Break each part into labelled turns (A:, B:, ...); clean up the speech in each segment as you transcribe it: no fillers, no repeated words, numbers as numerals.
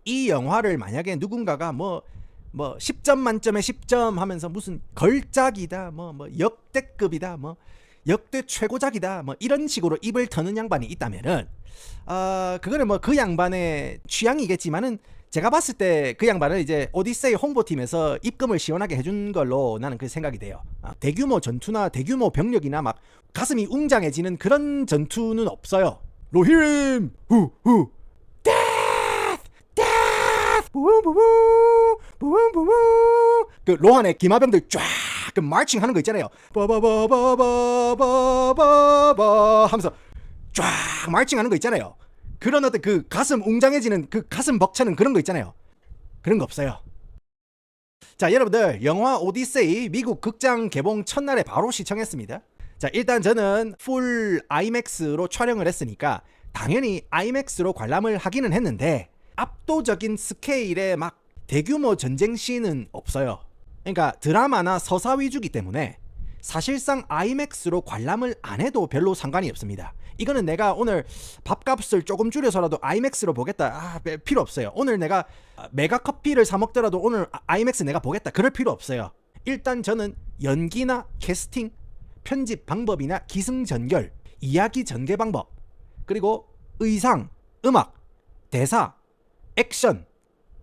A: 이 영화를 만약에 누군가가 뭐 10점 만점에 10점 하면서 무슨 걸작이다, 뭐 역대급이다, 뭐 역대 최고작이다, 뭐 이런 식으로 입을 터는 양반이 있다면은 그거는 뭐 그 양반의 취향이겠지만은 제가 봤을 때 그 양반은 이제 오디세이 홍보팀에서 입금을 시원하게 해준 걸로 나는 그 생각이 돼요. 대규모 전투나 대규모 병력이나 막 가슴이 웅장해지는 그런 전투는 없어요. 로히림 후후 그 로한의 기마병들 쫙 그 마칭 하는 거 있잖아요. 바바바바바바바바 하면서 쫙 마칭 하는 거 있잖아요. 그런 어떤 그 가슴 웅장해지는 그 가슴 벅차는 그런 거 있잖아요. 그런 거 없어요. 자, 여러분들 영화 오디세이 미국 극장 개봉 첫날에 바로 시청했습니다. 자, 일단 저는 풀 아이맥스로 촬영을 했으니까 당연히 아이맥스로 관람을 하기는 했는데 압도적인 스케일의 막 대규모 전쟁 씬은 없어요. 그러니까 드라마나 서사 위주기 때문에 사실상 아이맥스로 관람을 안 해도 별로 상관이 없습니다. 이거는 내가 오늘 밥값을 조금 줄여서라도 아이맥스로 보겠다, 필요 없어요. 오늘 내가 메가커피를 사 먹더라도 오늘 아이맥스 내가 보겠다, 그럴 필요 없어요. 일단 저는 연기나 캐스팅, 편집 방법이나 기승전결, 이야기 전개 방법, 그리고 의상, 음악, 대사, 액션,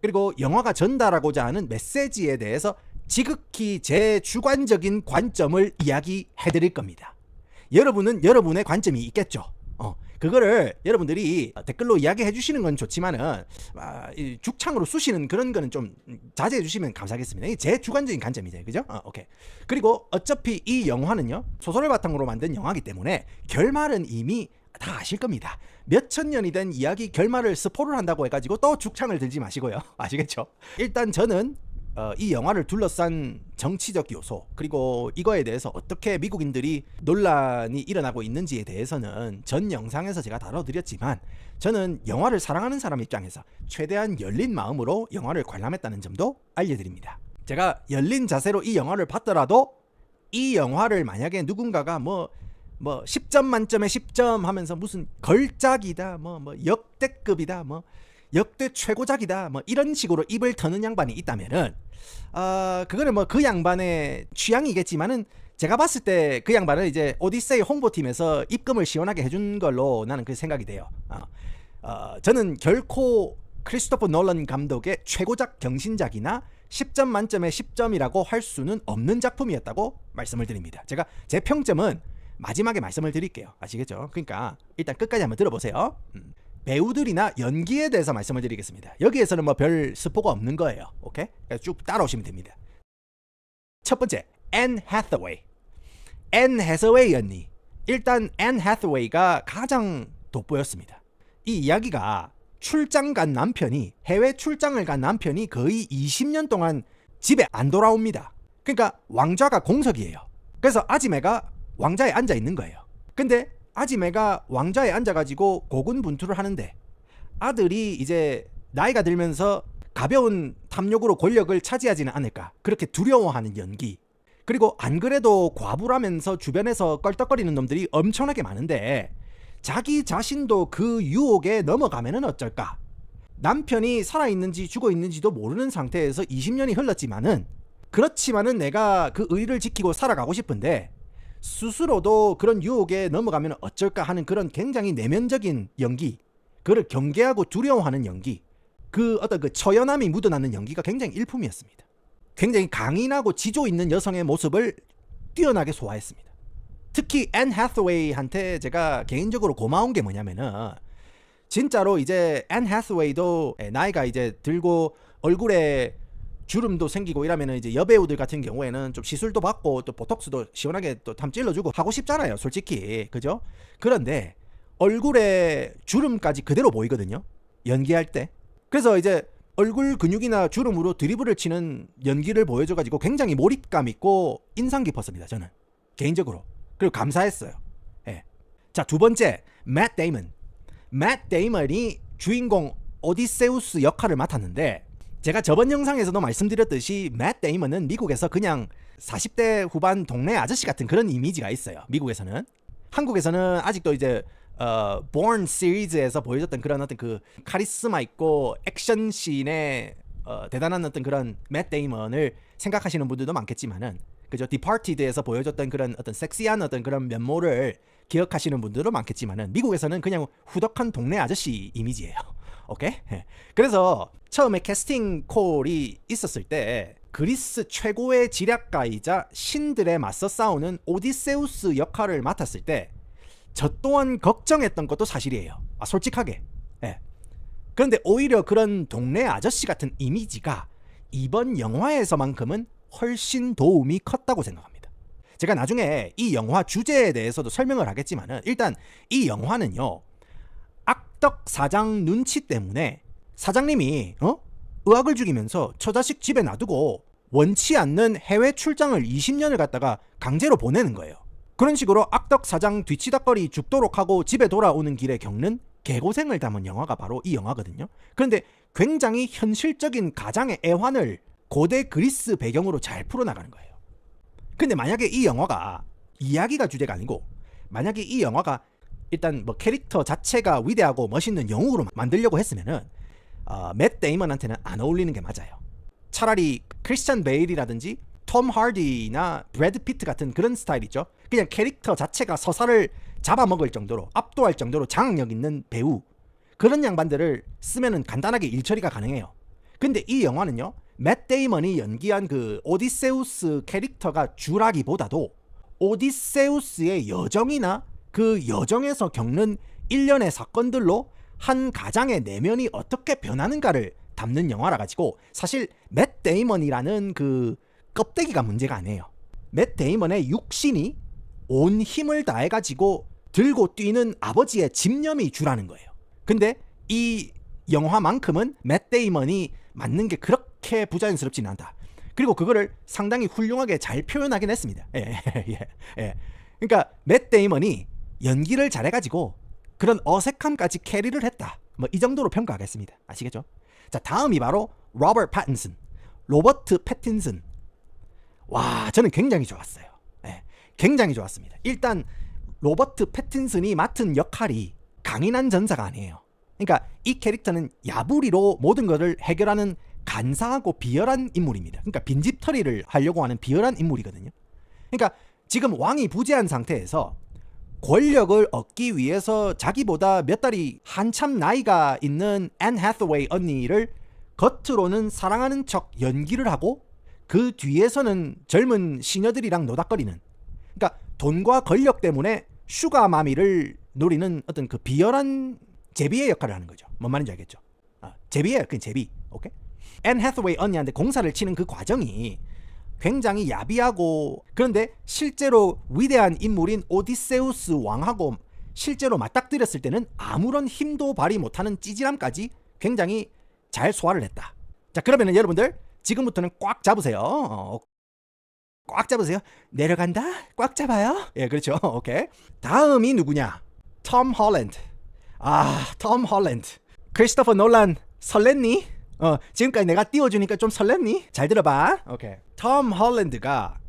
A: 그리고 영화가 전달하고자 하는 메시지에 대해서 지극히 제 주관적인 관점을 이야기해드릴 겁니다. 여러분은 여러분의 관점이 있겠죠. 그거를 여러분들이 댓글로 이야기해 주시는 건 좋지만은 죽창으로 쑤시는 그런 거는 좀 자제해 주시면 감사하겠습니다. 이게 제 주관적인 관점이죠, 그죠? 오케이. 그리고 어차피 이 영화는요 소설을 바탕으로 만든 영화이기 때문에 결말은 이미 다 아실 겁니다. 몇천 년이 된 이야기 결말을 스포를 한다고 해가지고 또 죽창을 들지 마시고요. 아시겠죠? 일단 저는 이 영화를 둘러싼 정치적 요소, 그리고 이거에 대해서 어떻게 미국인들이 논란이 일어나고 있는지에 대해서는 전 영상에서 제가 다뤄드렸지만 저는 영화를 사랑하는 사람 입장에서 최대한 열린 마음으로 영화를 관람했다는 점도 알려드립니다. 제가 열린 자세로 이 영화를 봤더라도 이 영화를 만약에 누군가가 뭐 10점 만점에 10점 하면서 무슨 걸작이다, 뭐 역대급이다, 뭐 역대 최고작이다, 뭐 이런 식으로 입을 터는 양반이 있다면은 그거는 뭐 그 양반의 취향이겠지만은 제가 봤을 때 그 양반은 이제 오디세이 홍보팀에서 입금을 시원하게 해준 걸로 나는 그 생각이 돼요. 저는 결코 크리스토퍼 놀란 감독의 최고작 경신작이나 10점 만점에 10점이라고 할 수는 없는 작품이었다고 말씀을 드립니다. 제가 제 평점은 마지막에 말씀을 드릴게요. 아시겠죠? 그러니까 일단 끝까지 한번 들어보세요. 배우들이나 연기에 대해서 말씀을 드리겠습니다. 여기에서는 뭐 별 스포가 없는 거예요. 오케이? 그러니까 쭉 따라오시면 됩니다. 첫 번째, 앤 해서웨이. 앤 해서웨이 언니. 일단 앤 해서웨이가 가장 돋보였습니다. 이 이야기가 출장 간 남편이, 해외 출장을 간 남편이 거의 20년 동안 집에 안 돌아옵니다. 그러니까 왕좌가 공석이에요. 그래서 아지매가 왕좌에 앉아 있는 거예요. 근데 아지매가 왕좌에 앉아가지고 고군분투를 하는데 아들이 이제 나이가 들면서 가벼운 탐욕으로 권력을 차지하지는 않을까, 그렇게 두려워하는 연기. 그리고 안 그래도 과부라면서 주변에서 껄떡거리는 놈들이 엄청나게 많은데 자기 자신도 그 유혹에 넘어가면은 어쩔까. 남편이 살아있는지 죽어있는지도 모르는 상태에서 20년이 흘렀지만은, 그렇지만은 내가 그 의리를 지키고 살아가고 싶은데 스스로도 그런 유혹에 넘어가면 어쩔까 하는 그런 굉장히 내면적인 연기, 그를 경계하고 두려워하는 연기, 그 어떤 그 처연함이 묻어나는 연기가 굉장히 일품이었습니다. 굉장히 강인하고 지조 있는 여성의 모습을 뛰어나게 소화했습니다. 특히 앤 해서웨이한테 제가 개인적으로 고마운 게 뭐냐면은 진짜로 이제 앤 해서웨이도 나이가 이제 들고 얼굴에 주름도 생기고 이러면은 이제 여배우들 같은 경우에는 좀 시술도 받고 또 보톡스도 시원하게 또 탐 찔러주고 하고 싶잖아요, 솔직히. 그죠? 그런데 얼굴에 주름까지 그대로 보이거든요, 연기할 때. 그래서 이제 얼굴 근육이나 주름으로 드리블을 치는 연기를 보여줘가지고 굉장히 몰입감 있고 인상 깊었습니다, 저는 개인적으로. 그리고 감사했어요. 예. 자, 두 번째, 맷 데이먼. 맷 데이먼이 주인공 오디세우스 역할을 맡았는데 제가 저번 영상에서도 말씀드렸듯이 맷 데이먼은 미국에서 그냥 40대 후반 동네 아저씨 같은 그런 이미지가 있어요. 미국에서는. 한국에서는 아직도 이제 Born 시리즈에서 보여줬던 그런 어떤 그 카리스마 있고 액션씬의 대단한 어떤 그런 맷 데이먼을 생각하시는 분들도 많겠지만은, 그죠? 디파티드에서 보여줬던 그런 어떤 섹시한 어떤 그런 면모를 기억하시는 분들도 많겠지만은, 미국에서는 그냥 후덕한 동네 아저씨 이미지예요. 오케이? 그래서 처음에 캐스팅 콜이 있었을 때 그리스 최고의 지략가이자 신들에 맞서 싸우는 오디세우스 역할을 맡았을 때 저 또한 걱정했던 것도 사실이에요. 솔직하게. 예. 그런데 오히려 그런 동네 아저씨 같은 이미지가 이번 영화에서만큼은 훨씬 도움이 컸다고 생각합니다. 제가 나중에 이 영화 주제에 대해서도 설명을 하겠지만은, 일단 이 영화는요, 악덕 사장 눈치 때문에 사장님이 의학을 죽이면서 처자식 집에 놔두고 원치 않는 해외 출장을 20년을 갔다가 강제로 보내는 거예요. 그런 식으로 악덕 사장 뒤치다거리 죽도록 하고 집에 돌아오는 길에 겪는 개고생을 담은 영화가 바로 이 영화거든요. 그런데 굉장히 현실적인 가장의 애환을 고대 그리스 배경으로 잘 풀어나가는 거예요. 근데 만약에 이 영화가 이야기가 주제가 아니고, 만약에 이 영화가 일단 뭐 캐릭터 자체가 위대하고 멋있는 영웅으로 만들려고 했으면은 맷 데이먼한테는 안 어울리는 게 맞아요. 차라리 크리스찬 베일이라든지 톰 하디나 브래드 피트 같은 그런 스타일이죠. 그냥 캐릭터 자체가 서사를 잡아먹을 정도로, 압도할 정도로 장악력 있는 배우, 그런 양반들을 쓰면은 간단하게 일처리가 가능해요. 근데 이 영화는요, 맷 데이먼이 연기한 그 오디세우스 캐릭터가 주라기보다도 오디세우스의 여정이나 그 여정에서 겪는 일련의 사건들로 한 가장의 내면이 어떻게 변하는가를 담는 영화라 가지고, 사실 맷 데이먼이라는 그 껍데기가 문제가 아니에요. 맷 데이먼의 육신이 온 힘을 다해 가지고 들고 뛰는 아버지의 집념이 주라는 거예요. 근데 이 영화만큼은 맷 데이먼이 맞는 게 그렇게 부자연스럽지는 않다. 그리고 그거를 상당히 훌륭하게 잘 표현하긴 했습니다. 예. 그러니까 맷 데이먼이 연기를 잘해가지고 그런 어색함까지 캐리를 했다. 뭐 이 정도로 평가하겠습니다. 아시겠죠? 자, 다음이 바로 로버트 패틴슨. 와, 저는 굉장히 좋았어요. 예, 굉장히 좋았습니다. 일단 로버트 패틴슨이 맡은 역할이 강인한 전사가 아니에요. 그러니까 이 캐릭터는 야부리로 모든 것을 해결하는 간사하고 비열한 인물입니다. 그러니까 빈집털이를 하려고 하는 비열한 인물이거든요. 그러니까 지금 왕이 부재한 상태에서 권력을 얻기 위해서 자기보다 몇 달이 한참 나이가 있는 앤 해서웨이 언니를 겉으로는 사랑하는 척 연기를 하고 그 뒤에서는 젊은 시녀들이랑 노닥거리는, 그러니까 돈과 권력 때문에 슈가마미를 노리는 어떤 그 비열한 제비의 역할을 하는 거죠. 뭔 말인지 알겠죠? 제비예요. 그냥 제비. 오케이? 앤 해서웨이 언니한테 공사를 치는 그 과정이 굉장히 야비하고, 그런데 실제로 위대한 인물인 오디세우스 왕하고 실제로 맞닥뜨렸을 때는 아무런 힘도 발휘 못하는 찌질함까지 굉장히 잘 소화를 했다. 자, 그러면은 여러분들 지금부터는 꽉 잡으세요. 꽉 잡으세요. 내려간다. 꽉 잡아요. 예, 그렇죠. 오케이. 다음이 누구냐? 톰 홀랜드. 톰 홀랜드. 크리스토퍼 놀란 설렜니? 지금까지 내가 띄워주니까 좀 설렜니? 잘 들어봐. 오케이. 톰 홀랜드가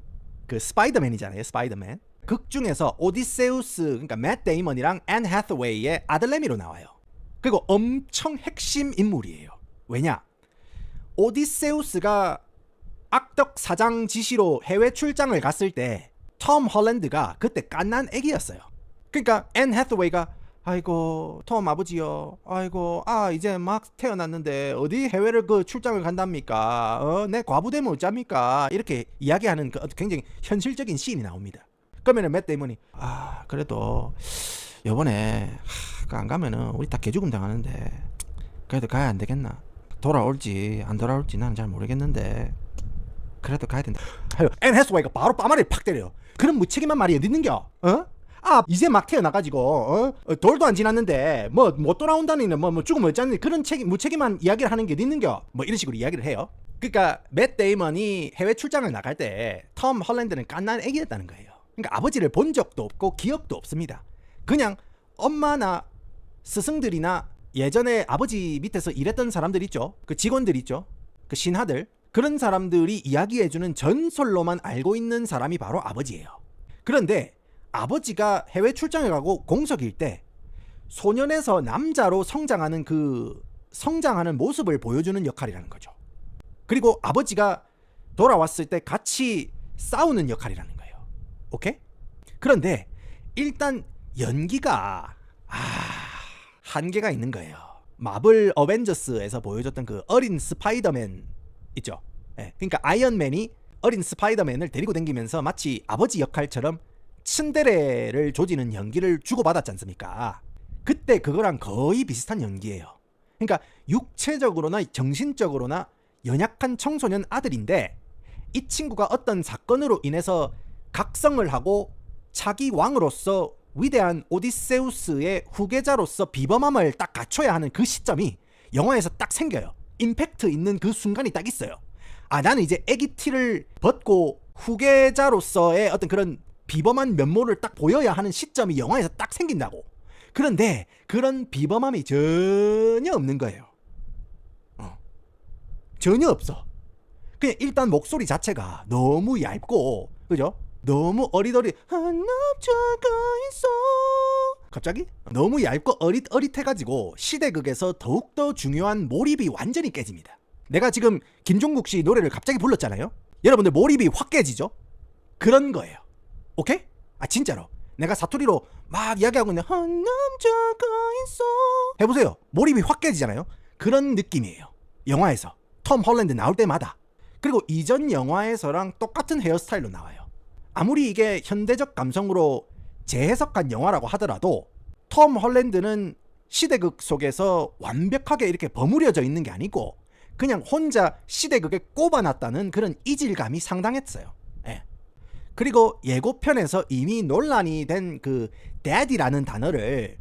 A: 그 스파이더맨이잖아요. 스파이더맨. 극 중에서 오디세우스, 그러니까 맷 데이먼이랑 앤 해서웨이의 아들내미로 나와요. 그리고 엄청 핵심 인물이에요. 왜냐? 오디세우스가 악덕 사장 지시로 해외 출장을 갔을 때 톰 홀랜드가 그때 갓난 애기였어요. 그러니까 앤 해서웨이가 아이고 톰 아버지요, 아이고 이제 막 태어났는데 어디 해외를 그 출장을 간답니까? 내 과부되면 어쩝니까? 이렇게 이야기하는 그 굉장히 현실적인 씬이 나옵니다. 그러면은 맷 데이먼이 그래도 요번에 안 가면은 우리 다 개죽음 당하는데 그래도 가야 안 되겠나? 돌아올지 안 돌아올지 나는 잘 모르겠는데 그래도 가야 된다. 앤 해서웨이가 바로 빠마리를 팍 때려요. 그런 무책임한 말이 어디 있는겨? 이제 막 태어나가지고 돌도 안 지났는데 뭐 못 돌아온다니 뭐 죽으면 어쩌니, 그런 무책임한 이야기를 하는 게 어디 있는겨? 뭐 이런 식으로 이야기를 해요. 그러니까 맷 데이먼이 해외 출장을 나갈 때 톰 홀랜드는 갓난 애기였다는 거예요. 그러니까 아버지를 본 적도 없고 기억도 없습니다. 그냥 엄마나 스승들이나 예전에 아버지 밑에서 일했던 사람들 있죠. 그 직원들 있죠. 그 신하들. 그런 사람들이 이야기해주는 전설로만 알고 있는 사람이 바로 아버지예요. 그런데 아버지가 해외 출장을 가고 공석일 때 소년에서 남자로 성장하는 그 성장하는 모습을 보여주는 역할이라는 거죠. 그리고 아버지가 돌아왔을 때 같이 싸우는 역할이라는 거예요. 오케이? 그런데 일단 연기가 한계가 있는 거예요. 마블 어벤져스에서 보여줬던 그 어린 스파이더맨 있죠. 예, 그러니까 아이언맨이 어린 스파이더맨을 데리고 다니면서 마치 아버지 역할처럼 츤데레를 조지는 연기를 주고받았지 않습니까? 그때 그거랑 거의 비슷한 연기예요. 그러니까 육체적으로나 정신적으로나 연약한 청소년 아들인데 이 친구가 어떤 사건으로 인해서 각성을 하고 자기 왕으로서 위대한 오디세우스의 후계자로서 비범함을 딱 갖춰야 하는 그 시점이 영화에서 딱 생겨요. 임팩트 있는 그 순간이 딱 있어요. 나는 이제 애기 티를 벗고 후계자로서의 어떤 그런 비범한 면모를 딱 보여야 하는 시점이 영화에서 딱 생긴다고. 그런데 그런 비범함이 전혀 없는 거예요. 전혀 없어. 그냥 일단 목소리 자체가 너무 얇고, 그죠? 너무 어리더리 한 남자가 있어. 갑자기 너무 얇고 어릿해가지고 시대극에서 더욱더 중요한 몰입이 완전히 깨집니다. 내가 지금 김종국 씨 노래를 갑자기 불렀잖아요. 여러분들 몰입이 확 깨지죠? 그런 거예요. 오케이? 진짜로 내가 사투리로 막 이야기하고 있는데 한 남자가 있어 해보세요. 몰입이 확 깨지잖아요. 그런 느낌이에요. 영화에서 톰 홀랜드 나올 때마다. 그리고 이전 영화에서랑 똑같은 헤어스타일로 나와요. 아무리 이게 현대적 감성으로 재해석한 영화라고 하더라도 톰 홀랜드는 시대극 속에서 완벽하게 이렇게 버무려져 있는 게 아니고 그냥 혼자 시대극에 꼽아놨다는 그런 이질감이 상당했어요. 예. 그리고 예고편에서 이미 논란이 된 그 daddy라는 단어를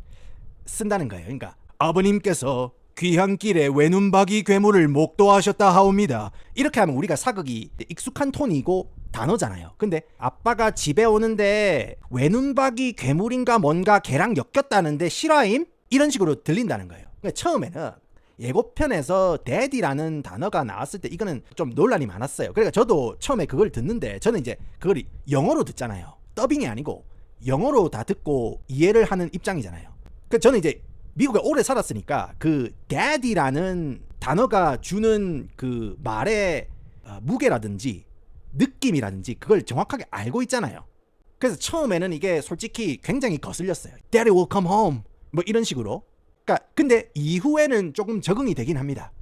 A: 쓴다는 거예요. 그러니까 아버님께서 귀향길에 외눈박이 괴물을 목도하셨다 하옵니다. 이렇게 하면 우리가 사극이 익숙한 톤이고 단어잖아요. 근데 아빠가 집에 오는데 외눈박이 괴물인가 뭔가 걔랑 엮였다는데 실화임? 이런 식으로 들린다는 거예요. 그러니까 처음에는 예고편에서 daddy라는 단어가 나왔을 때 이거는 좀 논란이 많았어요. 그러니까 저도 처음에 그걸 듣는데 저는 이제 그걸 영어로 듣잖아요. 더빙이 아니고 영어로 다 듣고 이해를 하는 입장이잖아요. 그러니까 저는 이제 미국에 오래 살았으니까 그 daddy라는 단어가 주는 그 말의 무게라든지 느낌이라든지 그걸 정확하게 알고 있잖아요. 그래서 처음에는 이게 솔직히 굉장히 거슬렸어요. Daddy will come home 뭐 이런 식으로. 그러니까 근데 이후에는 조금 적응이 되긴 합니다.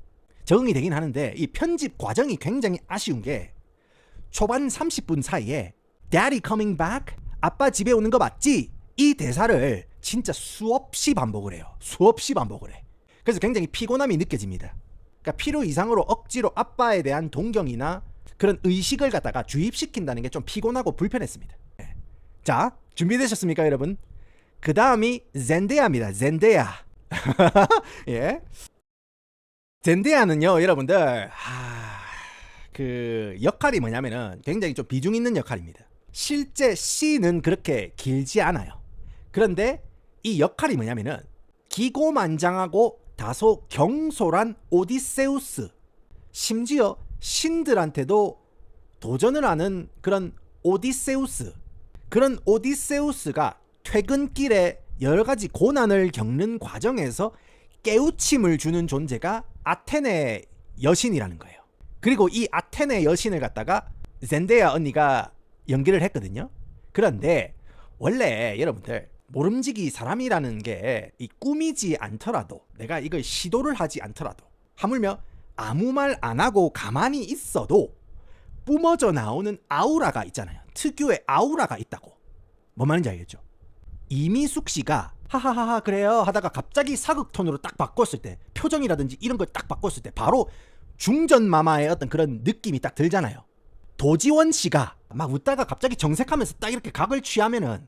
A: 적응이 되긴 하는데 이 편집 과정이 굉장히 아쉬운 게 초반 30분 사이에 Daddy coming back? 아빠 집에 오는 거 맞지? 이 대사를 진짜 수없이 반복을 해요. 수없이 반복을 해. 그래서 굉장히 피곤함이 느껴집니다. 그러니까 필요 이상으로 억지로 아빠에 대한 동경이나 그런 의식을 갖다가 주입시킨다는 게 좀 피곤하고 불편했습니다. 네. 자, 준비되셨습니까, 여러분? 그 다음이 젠데야입니다. 젠데야. 예. 젠데야는요, 여러분들, 그 역할이 뭐냐면은 굉장히 좀 비중 있는 역할입니다. 실제 씬은 그렇게 길지 않아요. 그런데 이 역할이 뭐냐면은 기고만장하고 다소 경솔한 오디세우스, 심지어 신들한테도 도전을 하는 그런 오디세우스, 그런 오디세우스가 퇴근길에 여러 가지 고난을 겪는 과정에서 깨우침을 주는 존재가 아테네 여신이라는 거예요. 그리고 이 아테네 여신을 갖다가 젠데야 언니가 연기를 했거든요. 그런데 원래 여러분들 모름지기 사람이라는 게 이 꾸미지 않더라도, 내가 이걸 시도를 하지 않더라도, 하물며 아무 말 안 하고 가만히 있어도 뿜어져 나오는 아우라가 있잖아요. 특유의 아우라가 있다고. 뭔 말인지 알겠죠? 이미숙 씨가 하하하하 그래요 하다가 갑자기 사극 톤으로 딱 바꿨을 때, 표정이라든지 이런 걸 딱 바꿨을 때 바로 중전 마마의 어떤 그런 느낌이 딱 들잖아요. 도지원 씨가 막 웃다가 갑자기 정색하면서 딱 이렇게 각을 취하면은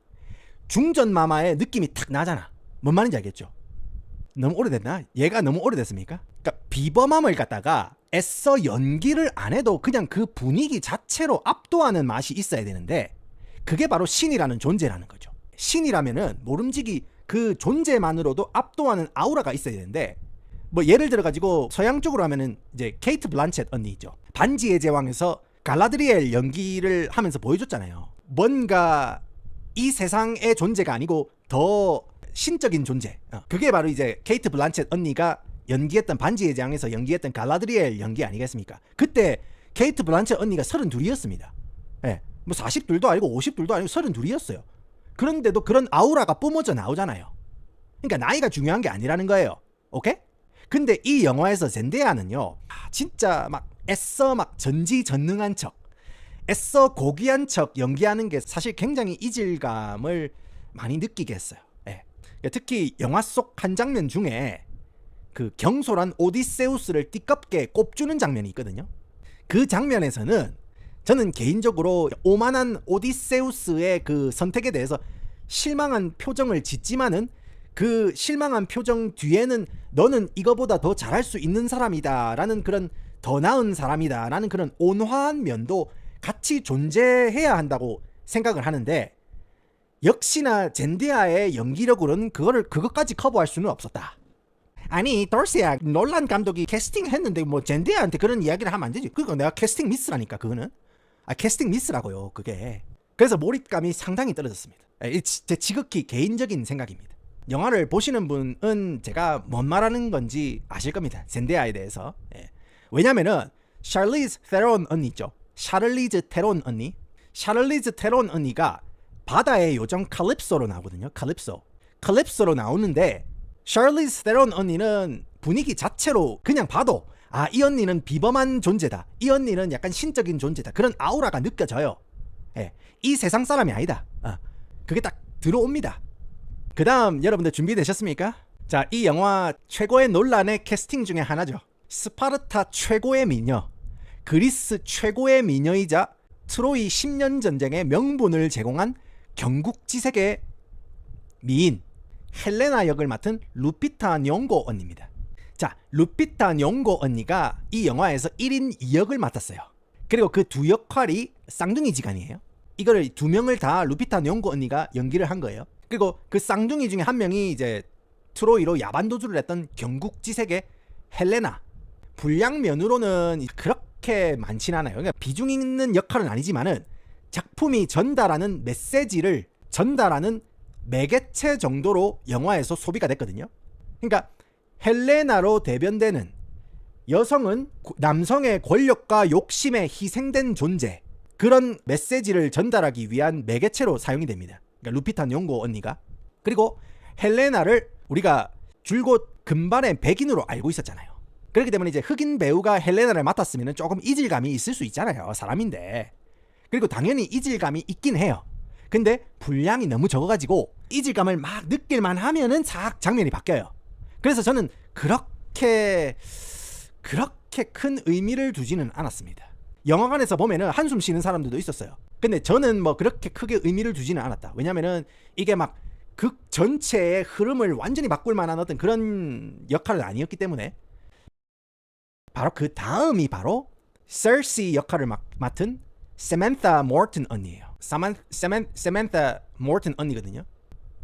A: 중전 마마의 느낌이 탁 나잖아. 뭔 말인지 알겠죠? 너무 오래됐나? 얘가 너무 오래됐습니까? 그러니까 비범함을 갖다가 애써 연기를 안 해도 그냥 그 분위기 자체로 압도하는 맛이 있어야 되는데 그게 바로 신이라는 존재라는 거죠. 신이라면은 모름지기 그 존재만으로도 압도하는 아우라가 있어야 되는데, 뭐 예를 들어 가지고 서양 쪽으로 하면은 이제 케이트 블란쳇 언니 있죠. 반지의 제왕에서 갈라드리엘 연기를 하면서 보여줬잖아요. 뭔가 이 세상의 존재가 아니고 더 신적인 존재. 그게 바로 이제 케이트 블란쳇 언니가 연기했던 반지의 제왕에서 연기했던 갈라드리엘 연기 아니겠습니까? 그때 케이트 블란쳇 언니가 32이었습니다. 예, 뭐 40둘도 아니고 50둘도 아니고 32이었어요. 그런데도 그런 아우라가 뿜어져 나오잖아요. 그러니까 나이가 중요한 게 아니라는 거예요. 오케이? 근데 이 영화에서 젠데야는요, 진짜 막 애써 막 전지전능한 척, 애써 고귀한 척 연기하는 게 사실 굉장히 이질감을 많이 느끼게 했어요. 예. 특히 영화 속 한 장면 중에 그 경솔한 오디세우스를 띠껍게 꼽주는 장면이 있거든요. 그 장면에서는 저는 개인적으로 오만한 오디세우스의 그 선택에 대해서 실망한 표정을 짓지만은 그 실망한 표정 뒤에는 너는 이거보다 더 잘할 수 있는 사람이다 라는 그런 더 나은 사람이다 라는 그런 온화한 면도 같이 존재해야 한다고 생각을 하는데, 역시나 젠데야의 연기력으로는 그것까지 커버할 수는 없었다. 아니 돌시야, 놀란 감독이 캐스팅했는데 뭐 젠데야한테 그런 이야기를 하면 안 되지. 그거 내가 캐스팅 미스라니까. 그거는 캐스팅 미스라고요 그게. 그래서 몰입감이 상당히 떨어졌습니다. 제 지극히 개인적인 생각입니다. 영화를 보시는 분은 제가 뭔 말하는 건지 아실 겁니다. 젠데야에 대해서. 왜냐면은 샤를리즈 테론 언니 있죠. 샤를리즈 테론 언니. 샤를리즈 테론 언니가 바다의 요정 칼립소로 나오거든요. 칼립소로 나오는데 샤를리즈 테론 언니는 분위기 자체로 그냥 봐도 이 언니는 비범한 존재다. 이 언니는 약간 신적인 존재다. 그런 아우라가 느껴져요. 이 세상 사람이 아니다. 그게 딱 들어옵니다. 그 다음 여러분들 준비되셨습니까? 자, 이 영화 최고의 논란의 캐스팅 중에 하나죠. 스파르타 최고의 미녀, 그리스 최고의 미녀이자 트로이 10년 전쟁의 명분을 제공한 경국지색의 미인 헬레나 역을 맡은 루피타 뇽고 언니입니다. 자, 루피타 뇽고 언니가 이 영화에서 1인 2역을 맡았어요. 그리고 그 두 역할이 쌍둥이지간이에요. 이거를 두 명을 다 루피타 뇽고 언니가 연기를 한 거예요. 그리고 그 쌍둥이 중에 한 명이 이제 트로이로 야반도주를 했던 경국지색의 헬레나. 분량면으로는 그렇게 많진 않아요. 그러니까 비중 있는 역할은 아니지만은 작품이 전달하는 메시지를 전달하는 매개체 정도로 영화에서 소비가 됐거든요. 그러니까 헬레나로 대변되는 여성은 남성의 권력과 욕심에 희생된 존재, 그런 메시지를 전달하기 위한 매개체로 사용이 됩니다. 그러니까 루피타 뇽고 언니가. 그리고 헬레나를 우리가 줄곧 금발의 백인으로 알고 있었잖아요. 그렇기 때문에 이제 흑인 배우가 헬레나를 맡았으면 조금 이질감이 있을 수 있잖아요. 사람인데. 그리고 당연히 이질감이 있긴 해요. 근데 분량이 너무 적어가지고 이질감을 막 느낄만 하면은 싹 장면이 바뀌어요. 그래서 저는 그렇게 큰 의미를 두지는 않았습니다. 영화관에서 보면은 한숨 쉬는 사람들도 있었어요. 근데 저는 뭐 그렇게 크게 의미를 두지는 않았다. 왜냐면은 이게 막 극 전체의 흐름을 완전히 바꿀 만한 어떤 그런 역할은 아니었기 때문에. 바로 그 다음이 바로 세르시 역할을 맡은 세만타 모튼 언니예요. 세만타 모튼 언니거든요.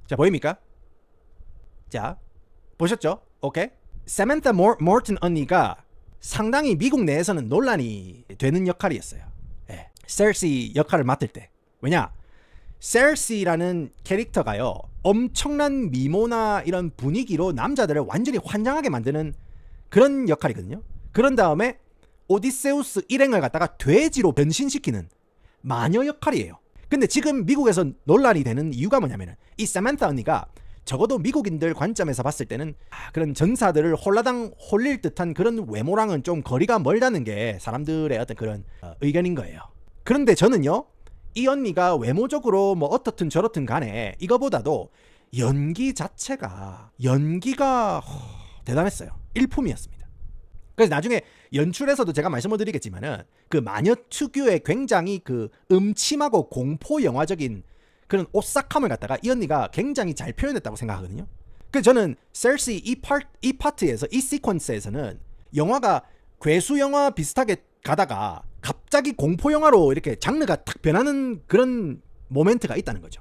A: 자, 보입니까? 자, 보셨죠? 오케이. 세만타 모튼 언니가 상당히 미국 내에서는 논란이 되는 역할이었어요. 세르시 역할을 맡을 때. 왜냐? 세르시라는 캐릭터가요, 엄청난 미모나 이런 분위기로 남자들을 완전히 환장하게 만드는 그런 역할이거든요. 그런 다음에 오디세우스 일행을 갖다가 돼지로 변신시키는 마녀 역할이에요. 근데 지금 미국에서 논란이 되는 이유가 뭐냐면은 이 세만타 언니가 적어도 미국인들 관점에서 봤을 때는 그런 전사들을 홀라당 홀릴 듯한 그런 외모랑은 좀 거리가 멀다는 게 사람들의 어떤 그런 의견인 거예요. 그런데 저는요, 이 언니가 외모적으로 뭐 어떻든 저렇든 간에 이거보다도 연기가 대단했어요. 일품이었습니다. 그래서 나중에 연출에서도 제가 말씀을 드리겠지만은 그 마녀 특유의 굉장히 그 음침하고 공포 영화적인 그런 오싹함을 갖다가 이 언니가 굉장히 잘 표현했다고 생각하거든요. 그래서 저는 세르시 이 파트에서, 이 시퀀스에서는 영화가 괴수 영화 비슷하게 가다가 갑자기 공포 영화로 이렇게 장르가 탁 변하는 그런 모멘트가 있다는 거죠.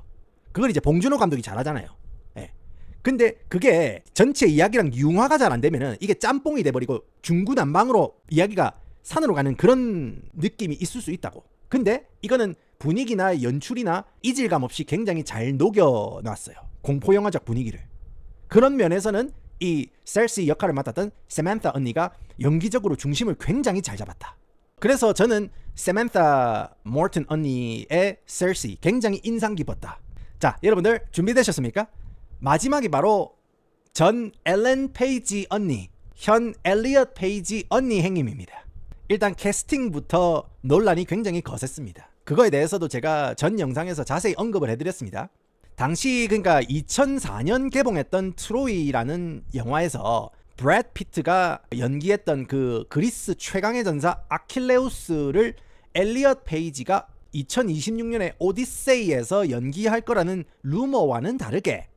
A: 그걸 이제 봉준호 감독이 잘하잖아요. 근데 그게 전체 이야기랑 융화가 잘 안 되면은 이게 짬뽕이 돼버리고 중구난방으로 이야기가 산으로 가는 그런 느낌이 있을 수 있다고. 근데 이거는 분위기나 연출이나 이질감 없이 굉장히 잘 녹여놨어요. 공포영화적 분위기를. 그런 면에서는 이 셀시 역할을 맡았던 세만타 언니가 연기적으로 중심을 굉장히 잘 잡았다. 그래서 저는 세만타 모튼 언니의 셀시 굉장히 인상 깊었다. 자, 여러분들 준비되셨습니까? 마지막이 바로 전 엘렌 페이지 언니, 현 엘리엇 페이지 언니 행님입니다. 일단 캐스팅부터 논란이 굉장히 거셌습니다. 그거에 대해서도 제가 전 영상에서 자세히 언급을 해드렸습니다. 당시 그러니까 2004년 개봉했던 트로이라는 영화에서 브래드 피트가 연기했던 그 그리스 최강의 전사 아킬레우스를 엘리엇 페이지가 2026년에 오디세이에서 연기할 거라는 루머와는 다르게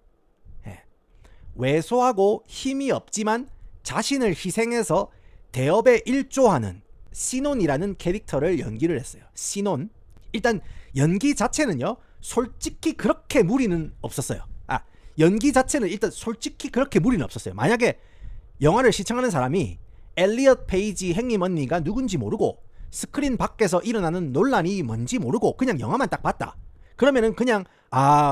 A: 왜소하고 힘이 없지만 자신을 희생해서 대업에 일조하는 시논이라는 캐릭터를 연기를 했어요. 시논. 일단 연기 자체는요, 솔직히 그렇게 무리는 없었어요. 연기 자체는 일단 솔직히 그렇게 무리는 없었어요. 만약에 영화를 시청하는 사람이 엘리엇 페이지 행님 언니가 누군지 모르고 스크린 밖에서 일어나는 논란이 뭔지 모르고 그냥 영화만 딱 봤다. 그러면은 그냥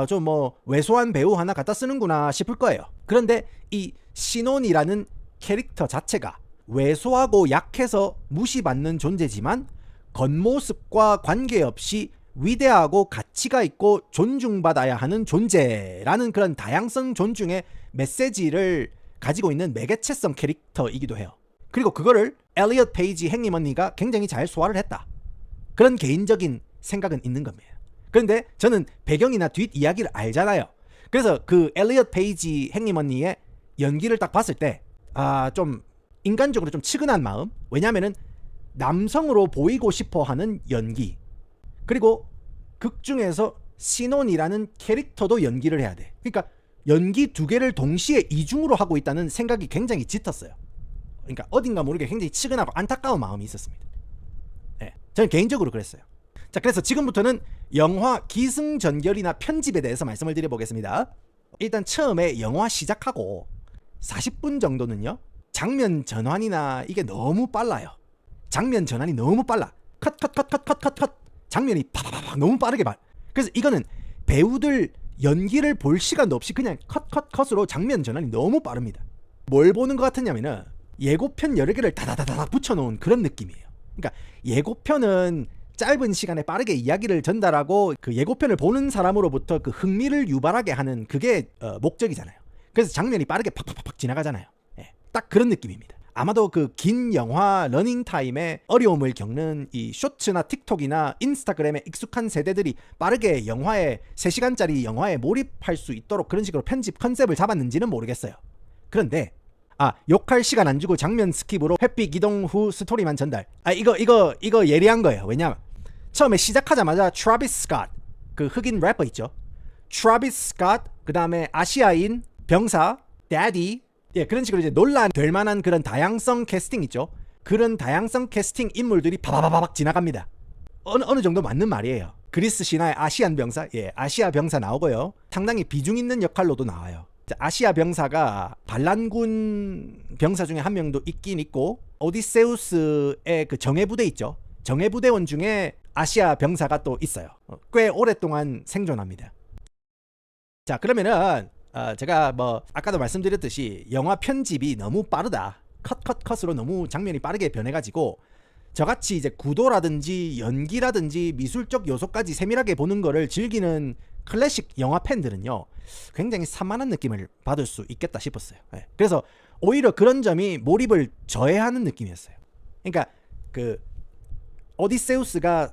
A: 좀 뭐 왜소한 배우 하나 갖다 쓰는구나 싶을 거예요. 그런데 이 시논이라는 캐릭터 자체가 왜소하고 약해서 무시받는 존재지만 겉모습과 관계없이 위대하고 가치가 있고 존중받아야 하는 존재라는 그런 다양성 존중의 메시지를 가지고 있는 매개체성 캐릭터이기도 해요. 그리고 그거를 엘리엇 페이지 행님 언니가 굉장히 잘 소화를 했다. 그런 개인적인 생각은 있는 겁니다. 그런데 저는 배경이나 뒷이야기를 알잖아요. 그래서 그 엘리엇 페이지 행님 언니의 연기를 딱 봤을 때 좀 인간적으로 좀 측은한 마음. 왜냐면은 남성으로 보이고 싶어 하는 연기. 그리고 극 중에서 시논이라는 캐릭터도 연기를 해야 돼. 그러니까 연기 두 개를 동시에 이중으로 하고 있다는 생각이 굉장히 짙었어요. 그러니까 어딘가 모르게 굉장히 측은하고 안타까운 마음이 있었습니다. 저는 개인적으로 그랬어요. 자, 그래서 지금부터는 영화 기승전결이나 편집에 대해서 말씀을 드려보겠습니다. 일단 처음에 영화 시작하고 40분 정도는요, 장면 전환이나 이게 너무 빨라요. 장면 전환이 너무 빨라. 컷 장면이 파파파파 너무 빠르게 그래서 이거는 배우들 연기를 볼 시간도 없이 그냥 컷으로 장면 전환이 너무 빠릅니다. 뭘 보는 것 같았냐면은 예고편 여러 개를 다다다다 붙여놓은 그런 느낌이에요. 그러니까 예고편은 짧은 시간에 빠르게 이야기를 전달하고 그 예고편을 보는 사람으로부터 그 흥미를 유발하게 하는 그게 목적이잖아요. 그래서 장면이 빠르게 팍팍팍 지나가잖아요. 딱 그런 느낌입니다. 아마도 그 긴 영화 러닝타임에 어려움을 겪는 이 쇼츠나 틱톡이나 인스타그램에 익숙한 세대들이 빠르게 영화에 3시간짜리 영화에 몰입할 수 있도록 그런 식으로 편집 컨셉을 잡았는지는 모르겠어요. 그런데 욕할 시간 안 주고 장면 스킵으로 햇빛 이동 후 스토리만 전달. 이거 예리한 거예요. 왜냐면 처음에 시작하자마자 트래비스 스캇, 그 흑인 래퍼 있죠. 트래비스 스캇, 그 다음에 아시아인 병사, 데디, 그런 식으로 이제 논란될 만한 그런 다양성 캐스팅 있죠. 그런 다양성 캐스팅 인물들이 바바바박 지나갑니다. 어느 정도 맞는 말이에요. 그리스 신화의 아시안 병사, 아시아 병사 나오고요. 상당히 비중 있는 역할로도 나와요. 아시아 병사가 반란군 병사 중에 한 명도 있긴 있고, 오디세우스의 그 정예부대 있죠. 정예부대원 중에 아시아 병사가 또 있어요. 꽤 오랫동안 생존합니다. 자, 그러면은 제가 뭐 아까도 말씀드렸듯이 영화 편집이 너무 빠르다. 컷으로 너무 장면이 빠르게 변해가지고 저같이 이제 구도라든지 연기라든지 미술적 요소까지 세밀하게 보는 거를 즐기는 클래식 영화 팬들은요, 굉장히 산만한 느낌을 받을 수 있겠다 싶었어요. 그래서 오히려 그런 점이 몰입을 저해하는 느낌이었어요. 그러니까 그 오디세우스가